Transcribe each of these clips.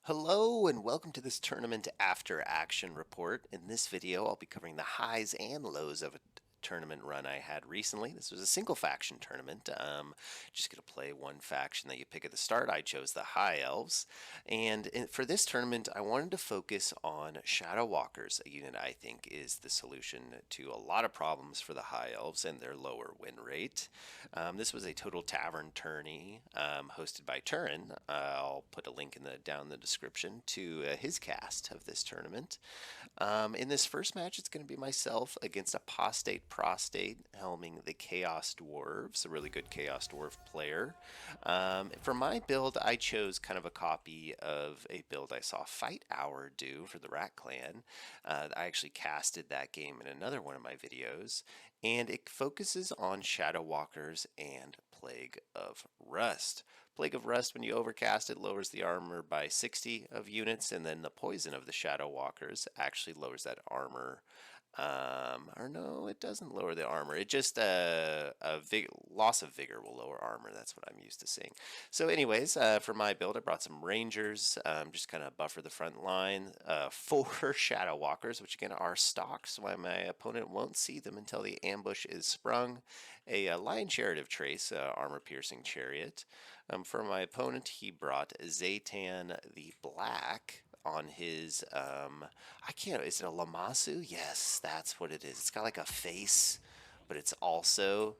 Hello and welcome to this tournament after action report. In this video, I'll be covering the highs and lows of a tournament run I had recently. This was a single faction tournament. Just going to play one faction that you pick at the start. I chose the High Elves. And for this tournament, I wanted to focus on Shadow Walkers, a unit I think is the solution to a lot of problems for the High Elves and their lower win rate. This was a total tavern tourney hosted by Turin. I'll put a link down in the description to his cast of this tournament. In this first match, it's going to be myself against Apostate Prostate, helming the Chaos Dwarves, a really good Chaos Dwarf player. For my build, I chose kind of a copy of a build I saw Fight Hour do for the Rat Clan. I actually casted that game in another one of my videos, and it focuses on Shadow Walkers and Plague of Rust. Plague of Rust, when you overcast it, lowers the armor by 60 of units, and then the poison of the Shadow Walkers actually lowers that armor. Or no, it doesn't lower the armor. It just loss of vigor will lower armor. That's what I'm used to seeing. So, anyways, for my build, I brought some Rangers, just kind of buffer the front line. 4 Shadow Walkers, which again are stocked, so my opponent won't see them until the ambush is sprung. A Lion Chariot of Trace, armor piercing chariot. For my opponent, he brought Zaytan the Black on his, I can't, is it a Lamasu? Yes, that's what it is. It's got like a face, but it's also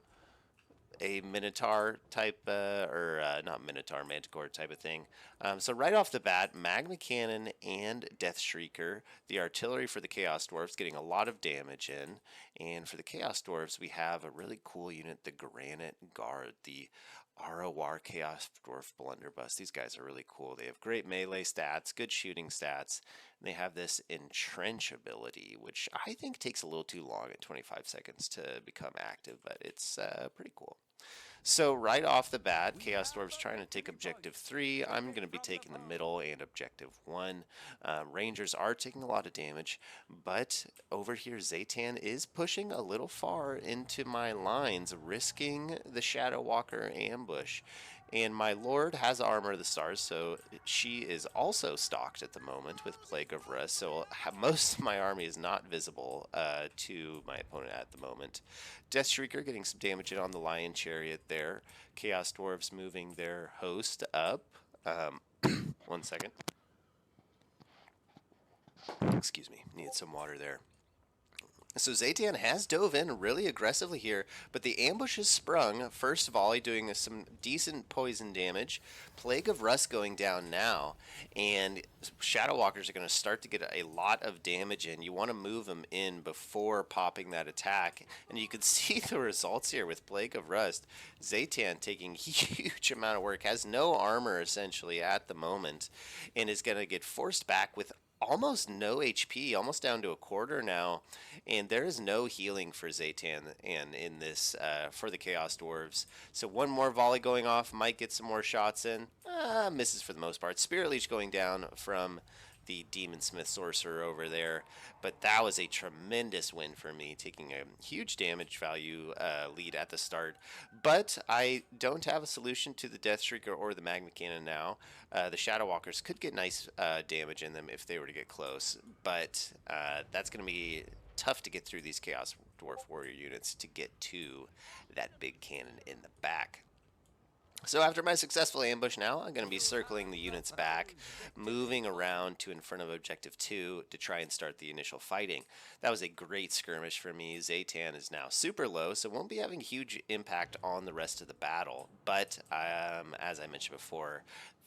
a Minotaur type, not Minotaur, Manticore type of thing. So right off the bat, Magma Cannon and Death Shrieker, the artillery for the Chaos Dwarfs, getting a lot of damage in. And for the Chaos Dwarfs, we have a really cool unit, the Granite Guard, the Arawar Chaos Dwarf Blunderbuss. These guys are really cool. They have great melee stats, good shooting stats, and they have this Entrench ability, which I think takes a little too long at 25 seconds to become active, but it's pretty cool. So right off the bat, Chaos Dwarf's trying to take Objective 3. I'm going to be taking the middle and Objective 1. Rangers are taking a lot of damage, but over here Zaytan is pushing a little far into my lines, risking the Shadow Walker ambush. And my Lord has Armor of the Stars, so she is also stocked at the moment with Plague of Rust, so most of my army is not visible to my opponent at the moment. Death Shrieker getting some damage in on the Lion Chariot there. Chaos Dwarves moving their host up. One second. Excuse me, needed some water there. So Zaytan has dove in really aggressively here, but the ambush is sprung. First volley doing some decent poison damage. Plague of Rust going down now, and Shadow Walkers are going to start to get a lot of damage in. You want to move them in before popping that attack, and you can see the results here with Plague of Rust. Zaytan taking huge amount of work, has no armor essentially at the moment, and is going to get forced back with almost no HP, almost down to a quarter now, and there is no healing for Zaytan and in this for the Chaos Dwarves. So one more volley going off, might get some more shots in, misses for the most part. Spirit Leech going down from the Demon Smith Sorcerer over there, but that was a tremendous win for me, taking a huge damage value lead at the start. But I don't have a solution to the Death Shrieker or the Magma Cannon now. The Shadow Walkers could get nice damage in them if they were to get close, but that's going to be tough to get through these Chaos Dwarf Warrior units to get to that big cannon in the back. So after my successful ambush now, I'm going to be circling the units back, moving around to in front of Objective 2 to try and start the initial fighting. That was a great skirmish for me. Zaytan is now super low, so won't be having huge impact on the rest of the battle. But as I mentioned before,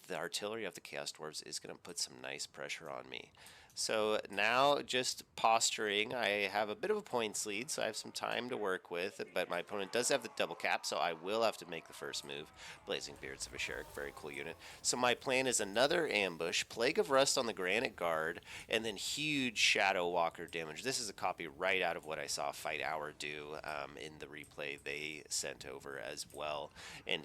the artillery of the Chaos Dwarves is going to put some nice pressure on me. So now just posturing, I have a bit of a points lead, so I have some time to work with, but my opponent does have the double cap, so I will have to make the first move. Blazing Beards of Asherik, very cool unit. So my plan is another ambush, Plague of Rust on the Granite Guard, and then huge Shadow Walker damage. This is a copy right out of what I saw Fight Hour do in the replay they sent over as well. And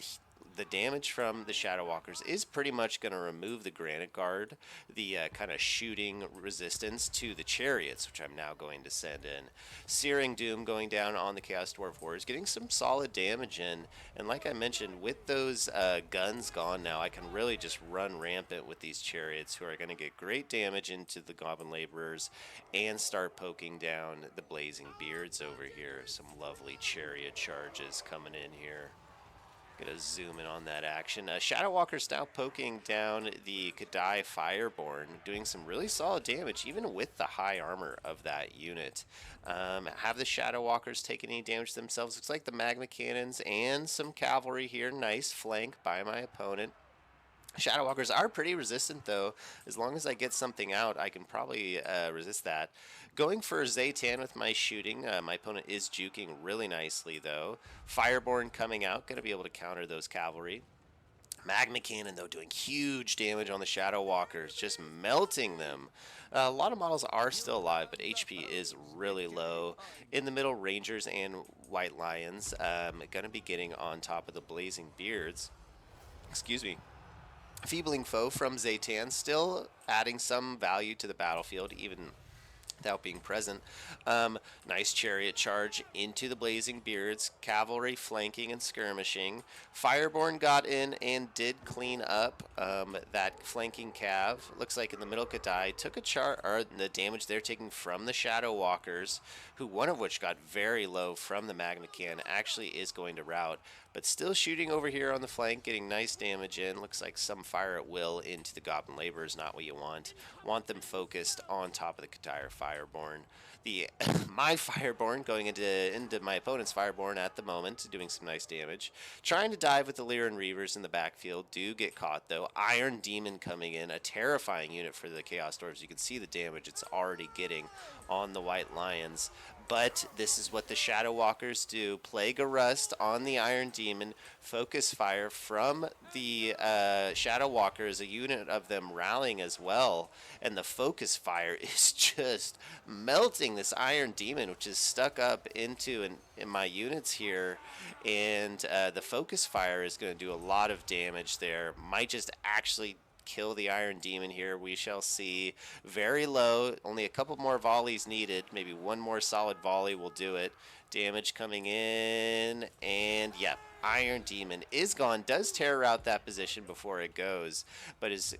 the damage from the Shadow Walkers is pretty much going to remove the Granite Guard, the kind of shooting resistance to the chariots, which I'm now going to send in. Searing Doom going down on the Chaos Dwarf Warriors, getting some solid damage in. And like I mentioned, with those guns gone now, I can really just run rampant with these chariots, who are going to get great damage into the Goblin Laborers and start poking down the Blazing Beards over here. Some lovely chariot charges coming in here. Gonna zoom in on that action. Shadow Walker's now poking down the Kadai Fireborn, doing some really solid damage, even with the high armor of that unit. Have the Shadow Walkers taken any damage themselves? Looks like the Magma Cannons and some cavalry here. Nice flank by my opponent. Shadow Walkers are pretty resistant, though. As long as I get something out, I can probably resist that. Going for Zaytan with my shooting. My opponent is juking really nicely, though. Fireborn coming out, going to be able to counter those cavalry. Magma Cannon, though, doing huge damage on the Shadow Walkers, just melting them. A lot of models are still alive, but HP is really low. In the middle, Rangers and White Lions going to be getting on top of the Blazing Beards. Excuse me. Feebling Foe from Zaytan, still adding some value to the battlefield, even without being present. Nice chariot charge into the Blazing Beards. Cavalry flanking and skirmishing. Fireborn got in and did clean up that flanking cav. Looks like in the middle Kadai took a the damage they're taking from the Shadow Walkers, who one of which got very low from the Magma Can, actually is going to rout. But still shooting over here on the flank, getting nice damage in. Looks like some fire at will into the Goblin Laborers, not what you want. Want them focused on top of the Katire Fireborn. My Fireborn going into my opponent's Fireborn at the moment, doing some nice damage. Trying to dive with the Lyran Reavers in the backfield, do get caught though. Iron Demon coming in, a terrifying unit for the Chaos Dwarves. You can see the damage it's already getting on the White Lions. But this is what the Shadow Walkers do. Plague of Rust on the Iron Demon. Focus fire from the Shadow Walkers, a unit of them rallying as well. And the focus fire is just melting this Iron Demon, which is stuck up into in my units here. And the focus fire is going to do a lot of damage there. Might just actually kill the Iron Demon here. We shall see. Very low. Only a couple more volleys needed. Maybe one more solid volley will do it. Damage coming in. And yep, Iron Demon is gone. Does terror out that position before it goes, but is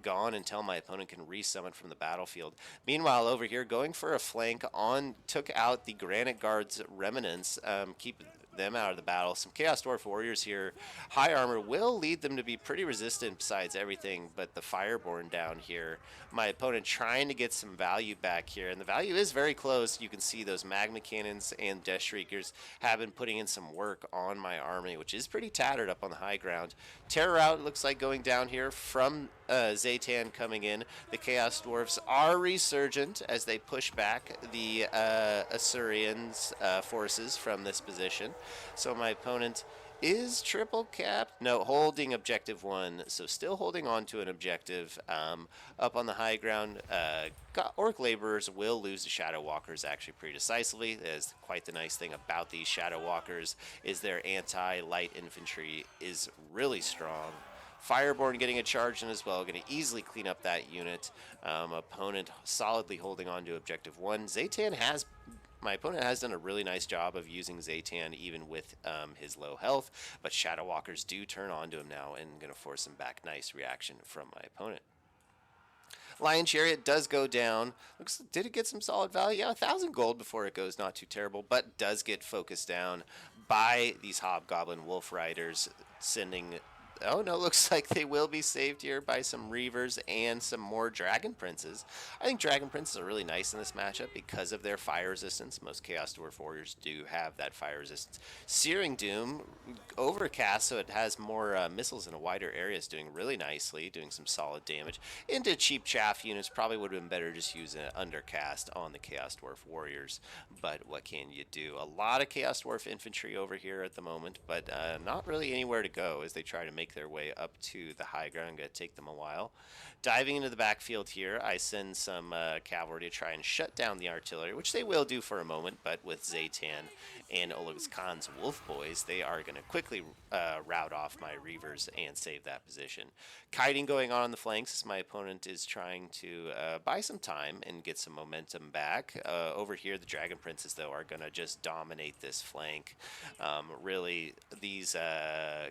gone until my opponent can resummon from the battlefield. Meanwhile, over here, going for a flank on, took out the Granite Guard's remnants, keep them out of the battle. Some Chaos Dwarf Warriors here. High armor will lead them to be pretty resistant besides everything but the Fireborn down here. My opponent trying to get some value back here, and the value is very close. You can see those Magma Cannons and Death Shriekers have been putting in some work on my army, which is pretty tattered up on the high ground. Terror out looks like going down here from Zaytan coming in. The Chaos Dwarfs are resurgent as they push back the Assyrians' forces from this position. So my opponent is triple capped. No, holding objective 1. So still holding on to an objective. Up on the high ground, Orc Laborers will lose to Shadow Walkers actually pretty decisively. That is quite the nice thing about these Shadow Walkers, is their anti-light infantry is really strong. Fireborn getting a charge in as well, going to easily clean up that unit. Opponent solidly holding on to objective 1. My opponent has done a really nice job of using Zaytan even with his low health, but Shadow Walkers do turn on to him now and going to force him back. Nice reaction from my opponent. Lion Chariot does go down. Did it get some solid value? Yeah, 1,000 gold before it goes. Not too terrible, but does get focused down by these Hobgoblin Wolf Riders, sending... Oh no, looks like they will be saved here by some Reavers and some more Dragon Princes. I think Dragon Princes are really nice in this matchup because of their fire resistance. Most Chaos Dwarf Warriors do have that fire resistance. Searing Doom, overcast, so it has more missiles in a wider area, is doing really nicely, doing some solid damage. Into cheap chaff units, probably would have been better just using an undercast on the Chaos Dwarf Warriors, but what can you do? A lot of Chaos Dwarf infantry over here at the moment, but not really anywhere to go as they try to make make their way up to the high ground. Going to take them a while. Diving into the backfield here, I send some cavalry to try and shut down the artillery, which they will do for a moment, but with Zaytan and Oleg Khan's Wolf Boys, they are going to quickly rout off my Reavers and save that position. Kiting going on the flanks as my opponent is trying to buy some time and get some momentum back. Over here, the Dragon Princes, though, are going to just dominate this flank. Really, these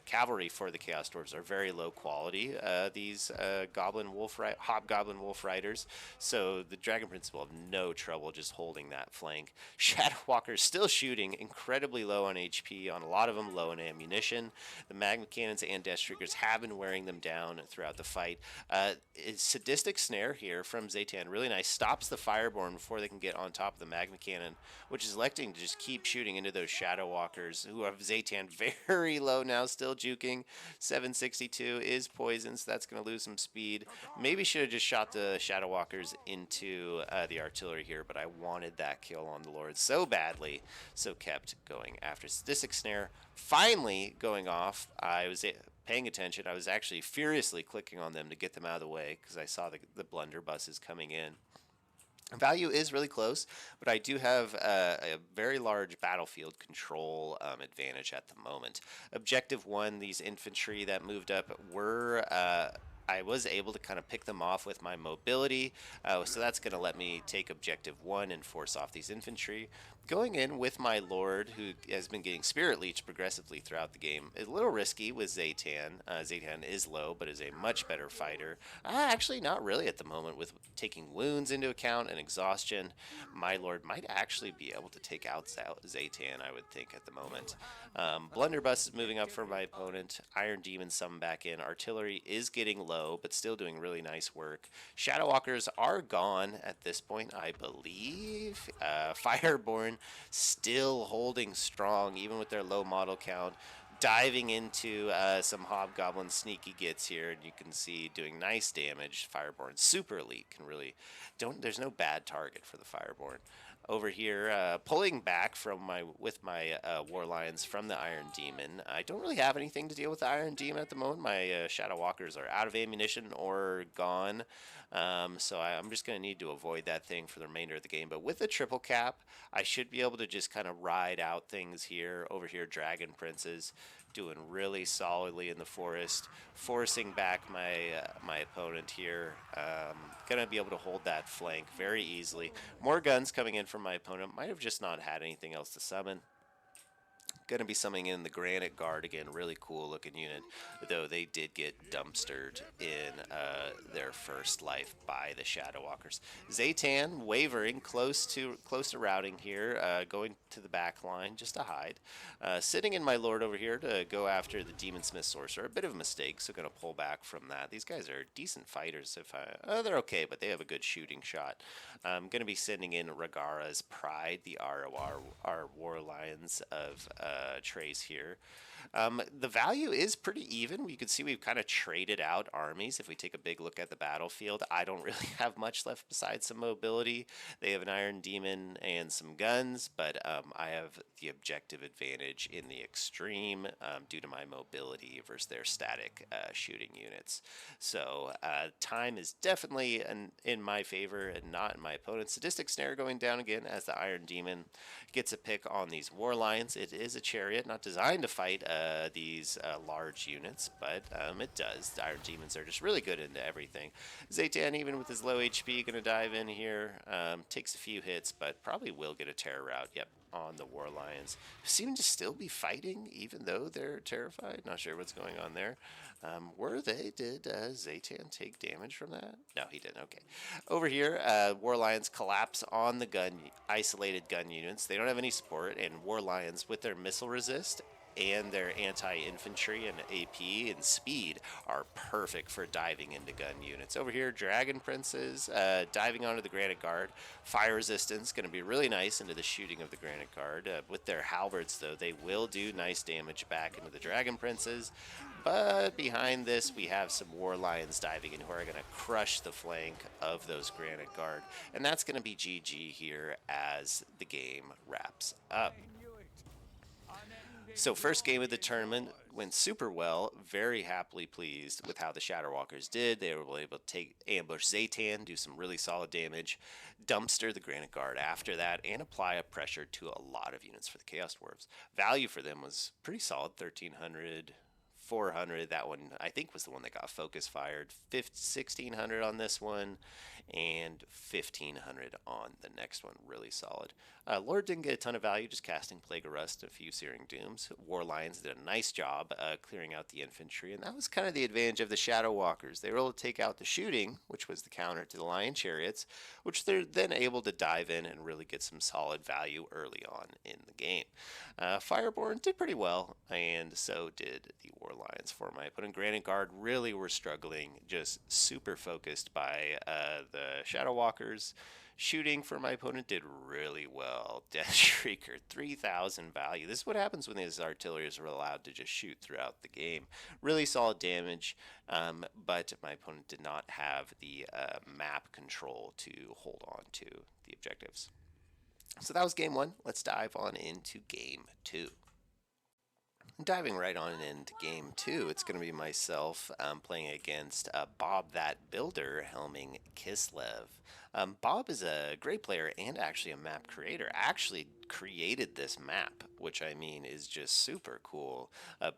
cavalry for the Chaos Dwarves are very low quality. These Hobgoblin Wolf Riders, so the Dragon Prince will have no trouble just holding that flank. Shadow Walker's still shooting, incredibly low on HP on a lot of them, low on ammunition. The Magma Cannons and Death Streakers have been wearing them down throughout the fight. Sadistic Snare here from Zaytan, really nice, stops the Fireborn before they can get on top of the Magma Cannon, which is electing to just keep shooting into those Shadow Walkers, who have Zaytan very low now, still juking. 762 is poison, so that's going to lose some speed. Maybe should have just shot the Shadow Walkers into the artillery here, but I wanted that kill on the Lord so badly, so kept going after. Sadistic Snare finally going off. I was paying attention. I was actually furiously clicking on them to get them out of the way because I saw the blunderbusses coming in. Value is really close, but I do have a very large battlefield control advantage at the moment. Objective 1, these infantry that moved up were... I was able to kind of pick them off with my mobility, so that's going to let me take Objective 1 and force off these infantry. Going in with my Lord, who has been getting Spirit Leech progressively throughout the game, is a little risky with Zaytan. Zaytan is low, but is a much better fighter. Actually, not really at the moment, with taking wounds into account and exhaustion. My Lord might actually be able to take out Zaytan, I would think, at the moment. Blunderbuss is moving up for my opponent. Iron Demon summoned back in. Artillery is getting low, but still doing really nice work. Shadow Walkers are gone at this point, I believe. Fireborn still holding strong, even with their low model count. Diving into some Hobgoblin sneaky gets here, and you can see doing nice damage. Fireborn super elite can really there's no bad target for the Fireborn. Over here, pulling back with my War Lions from the Iron Demon. I don't really have anything to deal with the Iron Demon at the moment. My Shadow Walkers are out of ammunition or gone. So I'm just going to need to avoid that thing for the remainder of the game. But with the triple cap, I should be able to just kind of ride out things here. Over here, Dragon Princes doing really solidly in the forest, forcing back my opponent here. Gonna be able to hold that flank very easily. More guns coming in from my opponent. Might have just not had anything else to summon. Going to be summoning in the Granite Guard again, really cool looking unit, though they did get dumpstered in their first life by the Shadow Walkers. Zaytan wavering close to routing here, going to the back line just to hide. Sitting in my Lord over here to go after the Demon Smith Sorcerer, a bit of a mistake, so going to pull back from that. These guys are decent fighters. They're okay, but they have a good shooting shot. I'm going to be sending in Ragara's Pride, the our War Lions of Trace here. The value is pretty even. You can see we've kind of traded out armies. If we take a big look at the battlefield, I don't really have much left besides some mobility. They have an Iron Demon and some guns, but I have the objective advantage in the extreme due to my mobility versus their static shooting units. So time is definitely in my favor and not in my opponent's. Sadistic Snare going down again as the Iron Demon gets a pick on these War Lions. It is a chariot, not designed to fight these large units, but it does. The Iron Demons are just really good into everything. Zaytan, even with his low HP, going to dive in here. Takes a few hits, but probably will get a terror rout. Yep, on the War Lions. Seem to still be fighting, even though they're terrified. Not sure what's going on there. Were they? Did Zaytan take damage from that? No, he didn't. Okay. Over here, War Lions collapse on the isolated gun units. They don't have any support, and War Lions, with their missile resist and their anti-infantry and AP and speed, are perfect for diving into gun units. Over here, Dragon Princes diving onto the Granite Guard. Fire resistance going to be really nice into the shooting of the Granite Guard. With their halberds, though, they will do nice damage back into the Dragon Princes. But behind this, we have some War Lions diving in who are going to crush the flank of those Granite Guard. And that's going to be GG here as the game wraps up. So first game of the tournament, went super well. Very happily pleased with how the Shadow Walkers did. They were able to take ambush Zaytan, do some really solid damage, dumpster the Granite Guard after that, and apply a pressure to a lot of units for the Chaos Dwarves. Value for them was pretty solid, 1,300. 400, that one I think was the one that got focus fired, 1600 on this one, and 1500 on the next one. Really solid. Lord didn't get a ton of value, just casting Plague of Rust, a few Searing Dooms. War Lions did a nice job clearing out the infantry, and that was kind of the advantage of the Shadow Walkers. They were able to take out the shooting, which was the counter to the Lion Chariots, which they're then able to dive in and really get some solid value early on in the game. Fireborn did pretty well, and so did the War Lions for my opponent. Granite Guard really were struggling, just super focused by the Shadow Walkers. Shooting for my opponent did really well. Death Shrieker, 3,000 value. This is what happens when these artilleries are allowed to just shoot throughout the game. Really solid damage, but my opponent did not have the map control to hold on to the objectives. So that was game one. Let's dive on into game two. Diving right on into game two, it's going to be myself playing against Bob That Builder, helming Kislev. Bob is a great player and actually a map creator. Actually created this map, which I mean is just super cool.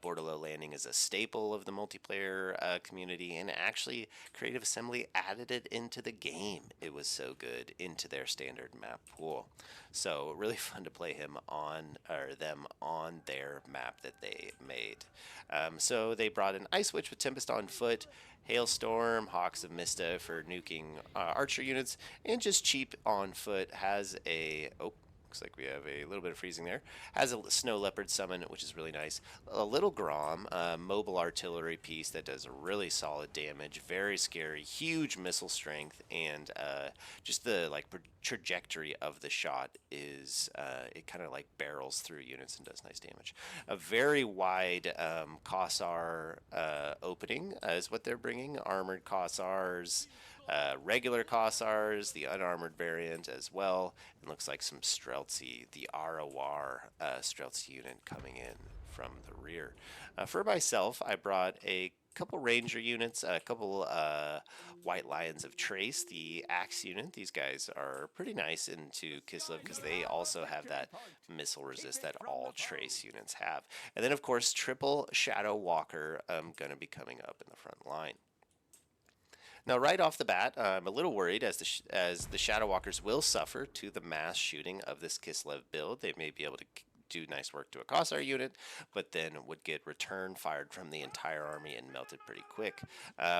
Bordello Landing is a staple of the multiplayer community, and actually Creative Assembly added it into the game. It was so good into their standard map pool. So really fun to play him on, or them on their map that they made. So they brought in Ice Witch with Tempest on foot, Hailstorm, Hawks of Mista for nuking archer units, and just cheap on foot has a, looks like we have a little bit of freezing there, has a Snow Leopard summon, which is really nice. A little Grom, mobile artillery piece that does really solid damage, very scary, huge missile strength, and just the trajectory of the shot is, it kind of like barrels through units and does nice damage. A very wide Kossar opening is what they're bringing, armored Kossars, regular Kossars, the unarmored variant as well, and looks like some Streltsy, the Arawar Streltsy unit coming in from the rear. For myself, I brought a couple Ranger units, a couple White Lions of Trace, the Axe unit. These guys are pretty nice into Kislev because they also have that missile resist that all Trace units have. And then, of course, triple Shadow Walker going to be coming up in the front line. Now, right off the bat, I'm a little worried as the Shadow Walkers will suffer to the mass shooting of this Kislev build. They may be able to do nice work to a Kossar unit, but then would get return fired from the entire army and melted pretty quick.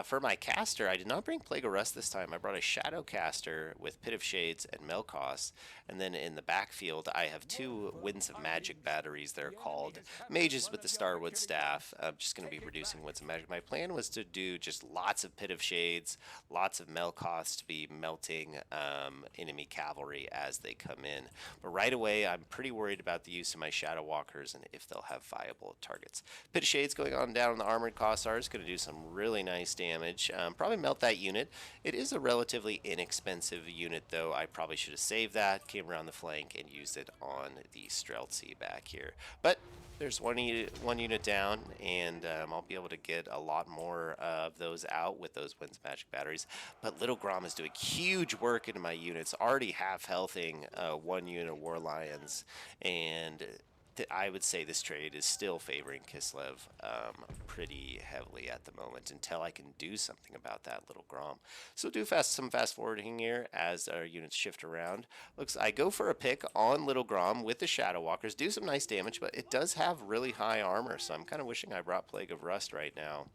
For my caster, I did not bring Plague of Rust this time. I brought a Shadow Caster with Pit of Shades and Melkos, and then in the backfield, I have two Winds of Magic batteries. They're called Mages with the Starwood Staff. I'm just going to be reducing Winds of Magic. My plan was to do just lots of Pit of Shades, lots of Melkos to be melting enemy cavalry as they come in. But right away, I'm pretty worried about the use of my Shadow Walkers and if they'll have viable targets. Pit of Shades going on down the armored Kossar is going to do some really nice damage. Probably melt that unit. It is a relatively inexpensive unit, though. I probably should have saved that, came around the flank, and used it on the Streltsy back here. But there's one unit down, and I'll be able to get a lot more of those out with those Winds Magic batteries. But Little Grom is doing huge work into my units, already half healthing one unit of War Lions, and I would say this trade is still favoring Kislev pretty heavily at the moment until I can do something about that Little Grom. So do some fast forwarding here as our units shift around. I go for a pick on Little Grom with the Shadow Walkers, do some nice damage, but it does have really high armor, so I'm kind of wishing I brought Plague of Rust right now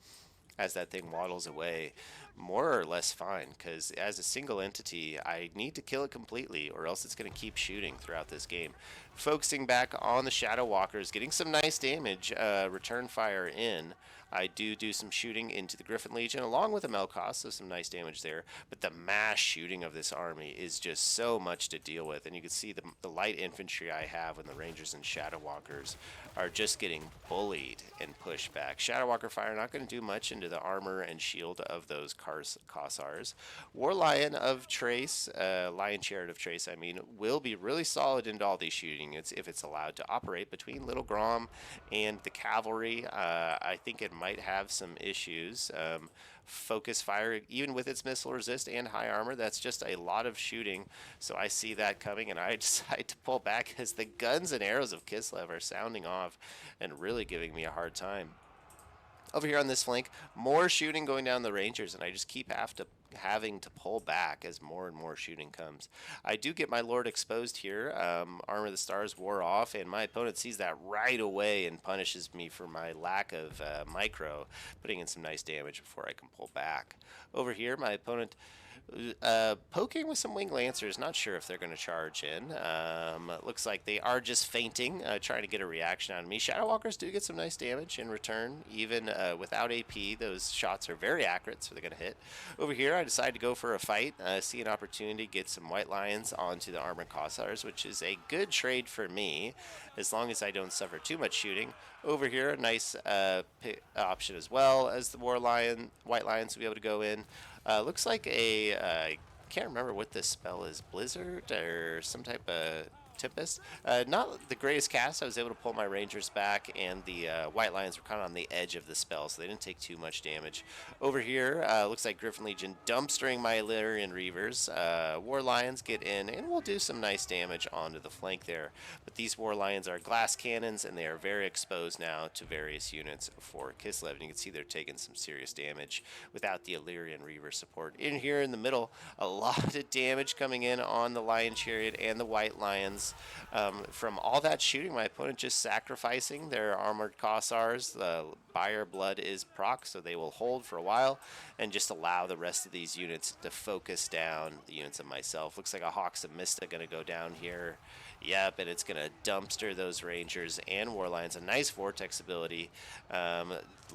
as that thing waddles away. More or less fine, because as a single entity, I need to kill it completely, or else it's going to keep shooting throughout this game. Focusing back on the Shadow Walkers, getting some nice damage, return fire in. I do some shooting into the Griffin Legion, along with the Melkos, so some nice damage there. But the mass shooting of this army is just so much to deal with, and you can see the light infantry I have when the Rangers and Shadow Walkers are just getting bullied and pushed back. Shadow Walker fire not going to do much into the armor and shield of those Kossars. War Lion of Trace, Lion Chariot of Trace, I mean, will be really solid into all these shooting. If it's allowed to operate between Little Grom and the cavalry. I think it might have some issues. Focus fire, even with its missile resist and high armor, that's just a lot of shooting. So I see that coming, and I decide to pull back as the guns and arrows of Kislev are sounding off and really giving me a hard time. Over here on this flank, more shooting going down the Rangers, and I just keep having to pull back as more and more shooting comes. I do get my Lord exposed here. Armor of the Stars wore off, and my opponent sees that right away and punishes me for my lack of micro, putting in some nice damage before I can pull back. Over here, my opponent poking with some Winged Lancers. Not sure if they're going to charge in. Looks like they are just feinting, trying to get a reaction out of me. Shadow Walkers do get some nice damage in return. Even without AP, those shots are very accurate, so they're going to hit. Over here, I decide to go for a fight. See an opportunity to get some White Lions onto the Armored Kossars, which is a good trade for me, as long as I don't suffer too much shooting. Over here, a nice option as well as the White Lions will be able to go in. Looks like I can't remember what this spell is, Blizzard or some type of Tempest. Not the greatest cast. I was able to pull my Rangers back, and the White Lions were kind of on the edge of the spell, so they didn't take too much damage. Over here, looks like Griffin Legion dumpstering my Illyrian Reavers. War Lions get in, and we'll do some nice damage onto the flank there. But these War Lions are glass cannons, and they are very exposed now to various units for Kislev. And you can see they're taking some serious damage without the Illyrian Reaver support. In here in the middle, a lot of damage coming in on the Lion Chariot and the White Lions. From all that shooting, my opponent just sacrificing their Armored Kossars. The Buyer Blood is proc, so they will hold for a while and just allow the rest of these units to focus down the units of myself. Looks like a Hawks of Mista going to go down here. Yep, and it's going to dumpster those Rangers and War Lions. A nice Vortex ability. A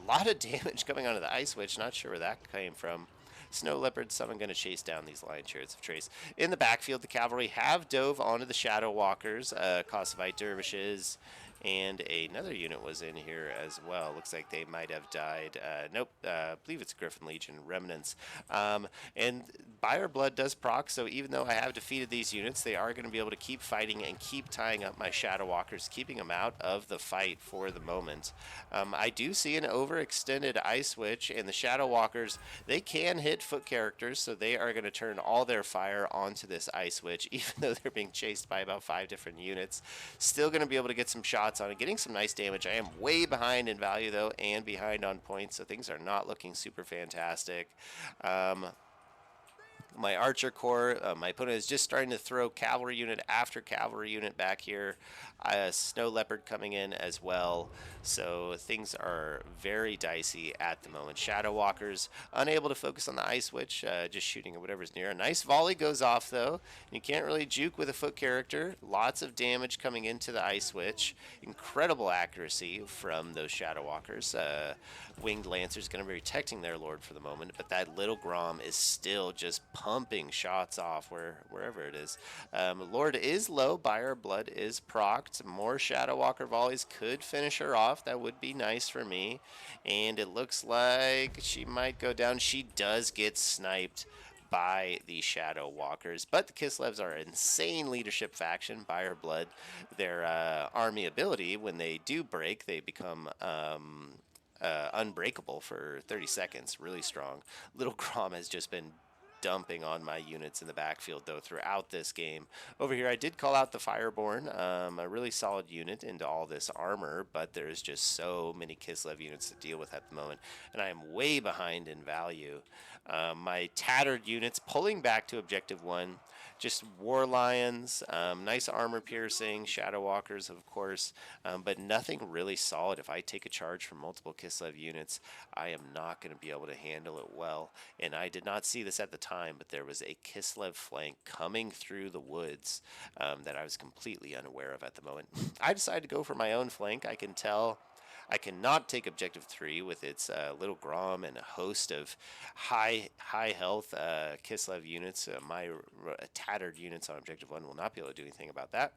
lot of damage coming onto the Ice Witch. Not sure where that came from. Snow Leopard, someone going to chase down these Lion Chariots of Trace. In the backfield, the cavalry have dove onto the Shadow Walkers, Kossovite Dervishes, and another unit was in here as well. Looks like they might have died. Nope, I believe it's Griffin Legion Remnants. And Buyer Blood does proc, so even though I have defeated these units, they are going to be able to keep fighting and keep tying up my Shadow Walkers, keeping them out of the fight for the moment. I do see an overextended Ice Witch, and the Shadow Walkers, they can hit foot characters, so they are going to turn all their fire onto this Ice Witch, even though they're being chased by about 5 different units. Still going to be able to get some shots on it, getting some nice damage. I am way behind in value, though, and behind on points, so things are not looking super fantastic. My Archer Corps, my opponent is just starting to throw cavalry unit after cavalry unit back here. Snow Leopard coming in as well. So things are very dicey at the moment. Shadow Walkers unable to focus on the Ice Witch, just shooting at whatever's near. A nice volley goes off though. You can't really juke with a foot character. Lots of damage coming into the Ice Witch. Incredible accuracy from those Shadow Walkers. Winged Lancers going to be protecting their lord for the moment, but that little Grom is still just pumping shots off wherever it is. Lord is low. Buyer Blood is procced. More Shadow Walker volleys could finish her off. That would be nice for me. And it looks like she might go down. She does get sniped by the Shadow Walkers, but the Kislevs are an insane leadership faction. Buyer Blood, their army ability, when they do break, they become unbreakable for 30 seconds. Really strong. Little Grom has just been dumping on my units in the backfield though throughout this game. Over here I did call out the Fireborn, a really solid unit into all this armor, but there's just so many Kislev units to deal with at the moment, and I am way behind in value. My tattered units pulling back to objective 1, just War Lions, nice armor piercing, Shadow Walkers of course, but nothing really solid. If I take a charge from multiple Kislev units, I am not going to be able to handle it well, and I did not see this at the time, but there was a Kislev flank coming through the woods that I was completely unaware of at the moment. I decided to go for my own flank. I can tell I cannot take objective 3 with its little Grom and a host of high health Kislev units. My tattered units on objective 1 will not be able to do anything about that.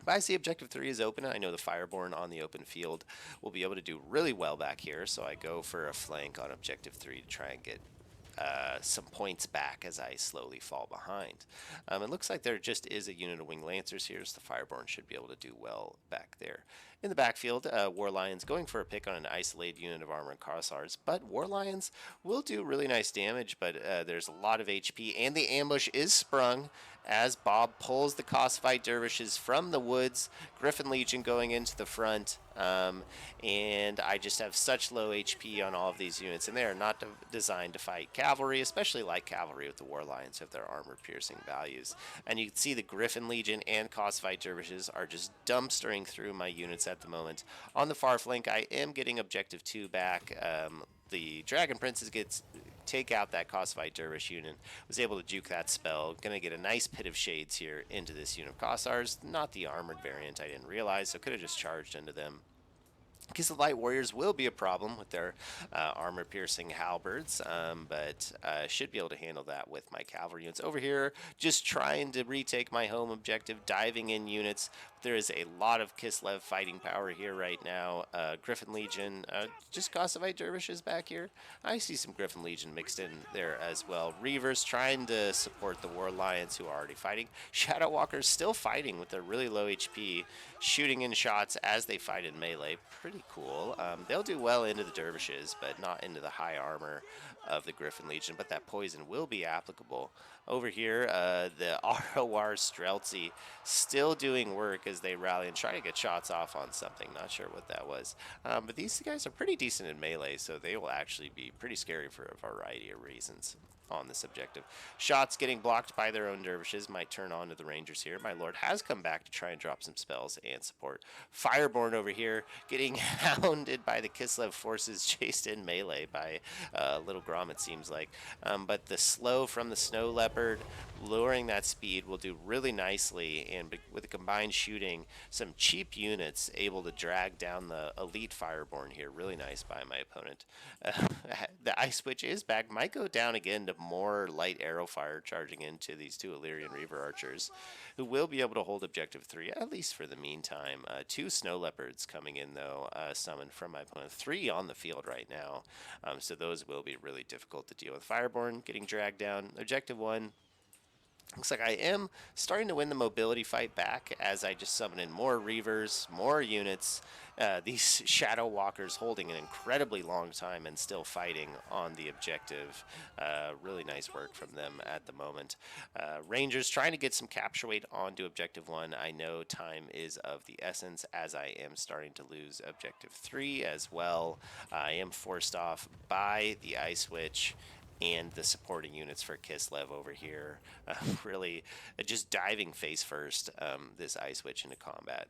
But I see objective 3 is open. I know the Fireborn on the open field will be able to do really well back here, so I go for a flank on objective 3 to try and get some points back as I slowly fall behind. It looks like there just is a unit of winged lancers here, so the Fireborn should be able to do well back there. In the backfield, War Lions going for a pick on an isolated unit of armor and Corsairs, but War Lions will do really nice damage, but there's a lot of HP, and the ambush is sprung as Bob pulls the Cossfight Dervishes from the woods. Griffin Legion going into the front, and I just have such low HP on all of these units, and they are not designed to fight cavalry, especially light cavalry with the War Lions who have their armor-piercing values. And you can see the Griffin Legion and Cossfight Dervishes are just dumpstering through my units at the moment. On the far flank, I am getting Objective 2 back. The Dragon Princess take out that Cossfight Dervish unit, was able to juke that spell. Gonna get a nice Pit of Shades here into this unit of Cossars. Not the armored variant, I didn't realize, so could have just charged into them. Because the Light Warriors will be a problem with their armor-piercing halberds, but should be able to handle that with my cavalry units. Over here, just trying to retake my home objective, diving in units. There is a lot of Kislev fighting power here right now. Griffin Legion, just Cossavite Dervishes back here. I see some Griffin Legion mixed in there as well. Reavers trying to support the War Lions who are already fighting. Shadow Walkers still fighting with their really low HP, shooting in shots as they fight in melee. Pretty cool. They'll do well into the Dervishes, but not into the high armor of the Griffin Legion, but that poison will be applicable. Over here, the ROR Streltsy still doing work as they rally and try to get shots off on something. Not sure what that was. But these guys are pretty decent in melee, so they will actually be pretty scary for a variety of reasons on this objective. Shots getting blocked by their own dervishes might turn on to the rangers here. My lord has come back to try and drop some spells and support. Fireborn over here getting hounded by the Kislev forces, chased in melee by Little Grom, it seems like. But the slow from the Snow Leopard, luring that speed will do really nicely, and with the combined shooting, some cheap units able to drag down the elite Fireborn here. Really nice by my opponent. The Ice Witch is back. Might go down again to more light arrow fire charging into these two Illyrian Reaver archers, who will be able to hold objective 3, at least for the meantime. 2 Snow Leopards coming in, though, summoned from my opponent. 3 on the field right now, so those will be really difficult to deal with. Fireborn getting dragged down. Objective 1. Looks like I am starting to win the mobility fight back as I just summon in more Reavers, more units. These Shadow Walkers holding an incredibly long time and still fighting on the objective. Really nice work from them at the moment. Rangers trying to get some capture weight onto Objective 1. I know time is of the essence as I am starting to lose Objective 3 as well. I am forced off by the Ice Witch and the supporting units for Kislev over here. Really just diving face first, this Ice Witch into combat,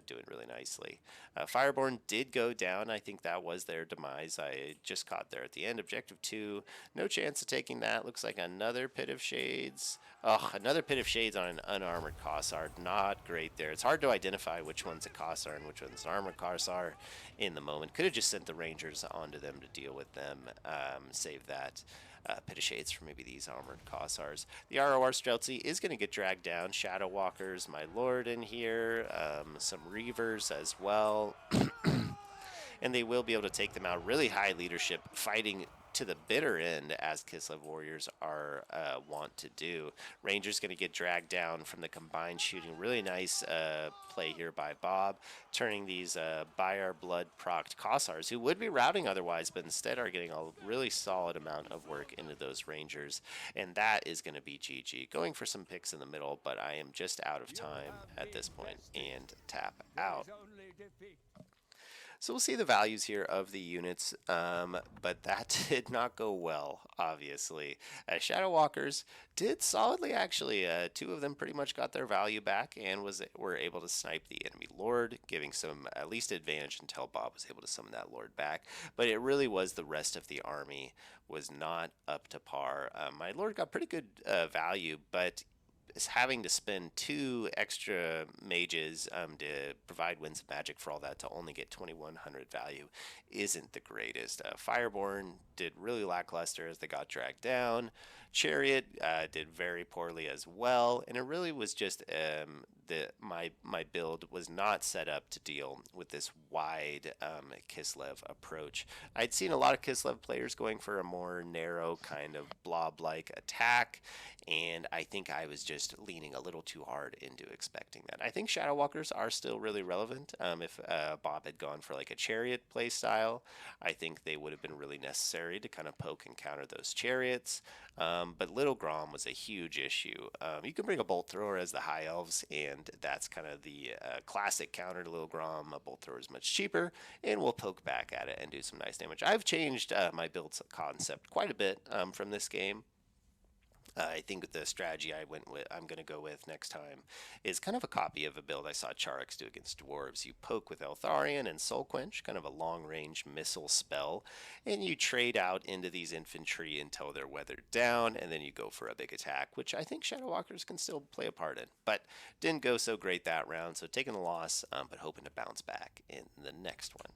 doing really nicely. Fireborn did go down. I think that was their demise. I just caught there at the end. Objective 2, no chance of taking that. Looks like another Pit of Shades. Oh, another Pit of Shades on an unarmored Cossar. Not great there. It's hard to identify which one's a Cossar and which one's an armored Cossar in the moment. Could have just sent the Rangers onto them to deal with them. Save that. Pit of Shades for maybe these armored Cossars. The ROR Streltsy is going to get dragged down. Shadow Walkers, my lord in here. Some Reavers as well. And they will be able to take them out. Really high leadership, fighting to the bitter end, as Kislev warriors are want to do. Rangers going to get dragged down from the combined shooting. Really nice play here by Bob, turning these by our blood procced Cossars, who would be routing otherwise, but instead are getting a really solid amount of work into those Rangers, and that is going to be GG. Going for some picks in the middle, but I am just out of time at this point and tap out. So we'll see the values here of the units, but that did not go well, obviously. Shadow Walkers did solidly, actually. 2 of them pretty much got their value back and were able to snipe the enemy Lord, giving some at least advantage until Bob was able to summon that Lord back. But it really was the rest of the army was not up to par. My Lord got pretty good value, but having to spend 2 extra mages to provide winds of magic for all that to only get 2100 value isn't the greatest. Fireborn did really lackluster as they got dragged down. Chariot did very poorly as well, and it really was just my build was not set up to deal with this wide Kislev approach. I'd seen a lot of Kislev players going for a more narrow kind of blob-like attack, and I think I was just leaning a little too hard into expecting that. I think Shadow Walkers are still really relevant. If Bob had gone for like a chariot play style, I think they would have been really necessary to kind of poke and counter those chariots. But Little Grom was a huge issue. You can bring a Bolt Thrower as the High Elves, and that's kind of the classic counter to Little Grom. A Bolt Thrower is much cheaper, and we'll poke back at it and do some nice damage. I've changed my build concept quite a bit from this game. I think the strategy I'm going to go with next time is kind of a copy of a build I saw Charix do against dwarves. You poke with Eltharion and Soul Quench, kind of a long-range missile spell, and you trade out into these infantry until they're weathered down, and then you go for a big attack, which I think Shadow Walkers can still play a part in. But didn't go so great that round, so taking a loss, but hoping to bounce back in the next one.